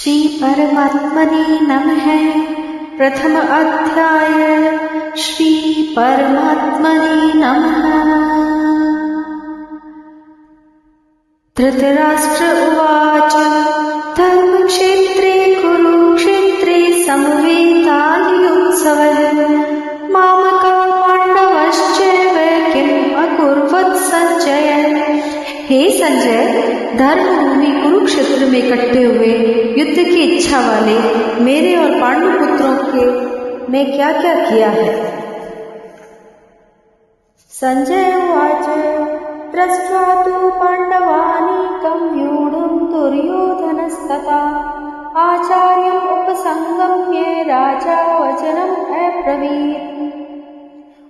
श्री परमात्मने नमः। प्रथम अध्याय। श्री परमात्मने नमः। धृतराष्ट्र उवाच धर्मक्षेत्रे कुरुक्षेत्रे समवेतायुत्सवः मामका पांडवश्चैव किम् अकुर्वत् संजय। हे संजय, धर्मभूमि कुरुक्षेत्र में इकट्ठे हुए युद्ध की इच्छा वाले मेरे और पांडु पुत्रों के ने क्या क्या किया है। संजय उवाच दृष्ट्वा तु पांडवानीकं व्यूढं दुर्योधनस्तथा आचार्यम् उपसंगम्य राजा वचनम् अब्रवीत्।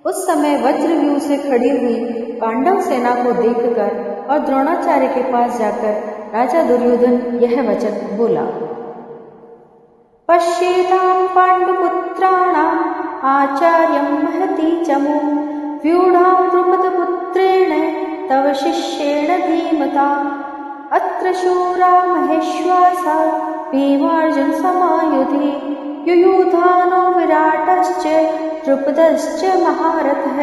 उस समय वज्रव्यूह से खड़ी हुई पांडव सेना को देखकर और द्रोणाचार्य के पास जाकर राजा दुर्योधन यह वचन बोला। पश्येतां पांडुपुत्राणाम् आचार्यं महती चमू व्यूढां द्रुपदपुत्रेण तव शिष्येण धीमता अत्र शूरा महेश्वासा भीमार्जुन समायुधि युयुधानो विराटश्च द्रुपदश्च महारथः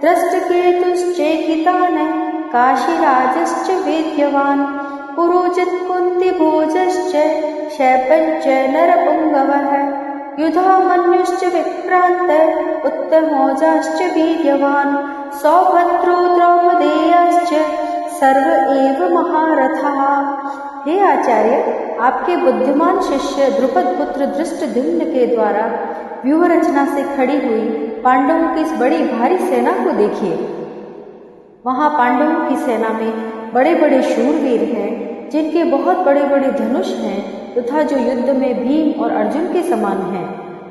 दृष्टकेतुश्चेकितान् काशीराजश्च वेद्यवान् पुरोजित कुन्तिभोजश्च शैपञ्च नरपुङ्गवः युधामन्युश्च विक्रान्त उत्तमौजाश्च वीर्यवान् सौभद्रो द्रौपदेयश्च सर्व एव महारथाः। हे आचार्य, आपके बुद्धिमान शिष्य द्रुपद पुत्र धृष्टद्युम्न के द्वारा व्यूह रचना से खड़ी हुई पांडवों की इस बड़ी भारी सेना को देखिए। वहां पांडवों की सेना में बड़े बड़े शूरवीर हैं जिनके बहुत बड़े बड़े धनुष हैं तथा जो युद्ध में भीम और अर्जुन के समान हैं।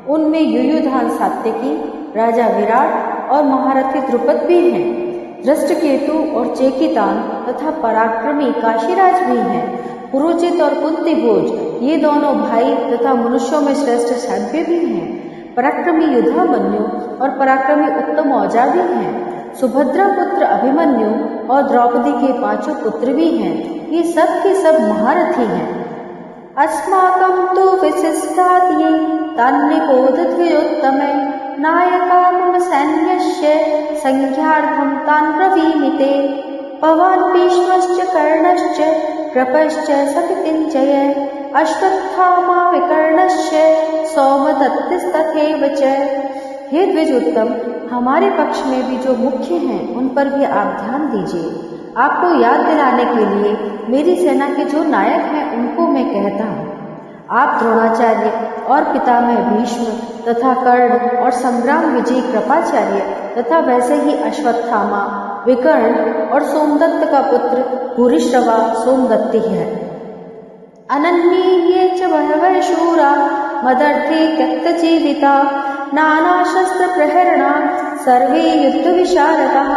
उनमें युयुधान सात्यकी, राजा विराट और महारथी द्रुपद भी हैं। धृष्टकेतु और चेकितान तथा पराक्रमी काशीराज भी हैं। पुरोजित और कुंतीभोज ये दोनों भाई तथा मनुष्यों में श्रेष्ठ सभ्य भी हैं। पराक्रमी युधामन्यु और पराक्रमी उत्तमौजा भी हैं। सुभद्रा पुत्र अभिमन्यु और द्रौपदी के 5 पुत्र भी हैं। ये सब के सब महारथी हैं। अस्माकं तु विशिष्टाद्ये तान्निबोधद्विजोत्तमे नायका मम सैन्यस्य संख्यार्थं तान् ब्रवीमि। पवान् भीष्मश्च कर्णश्च कृपश्च समितिञ्जय अश्वत्थामा विकर्णश्च सौमदत्तिस्तथैव च। हे द्विजोत्तम, हमारे पक्ष में भी जो मुख्य हैं उन पर भी आप ध्यान दीजिए। आपको याद दिलाने के लिए मेरी सेना के जो नायक हैं उनको मैं कहता हूँ। आप द्रोणाचार्य और पितामह भीष्म तथा कर्ण और संग्राम विजयी कृपाचार्य तथा वैसे ही अश्वत्थामा, विकर्ण और सोमदत्त का पुत्र भूरिश्रवा सोमदत्ति है। अनन्ये ये च बहवः शूरा मदर्थे त्यक्तजीविता नानाशस्त्र प्रहरणा सर्वे युद्ध विशारदाः।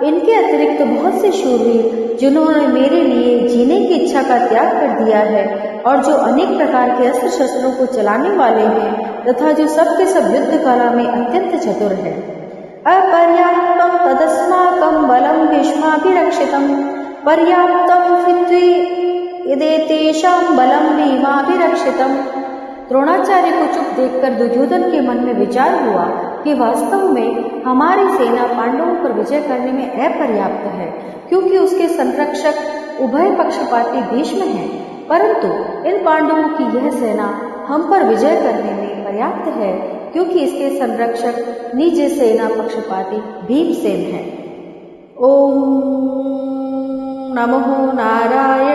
इनके अतिरिक्त बहुत से शूरवीर जिन्होंने मेरे लिए जीने की इच्छा का त्याग कर दिया है और जो अनेक प्रकार के अस्त्र शस्त्रों को चलाने वाले हैं तथा जो सब के सब युद्ध कला में अत्यंत चतुर है। अपर्याप्तं तदस्माकं बलं भीष्माभिरक्षितं पर्याप्तं हित्वेदेतेषां बलं भीमाभिरक्षितं। द्रोणाचार्य को चुप देखकर दुर्योधन के मन में विचार हुआ कि वास्तव में हमारी सेना पांडवों पर विजय करने में अपर्याप्त है क्योंकि उसके संरक्षक उभय पक्षपाती भीष्म हैं, परंतु इन पांडवों की यह सेना हम पर विजय करने में पर्याप्त है क्योंकि इसके संरक्षक निज सेना पक्षपाती भीमसेन है। ओम नमो नारायणाय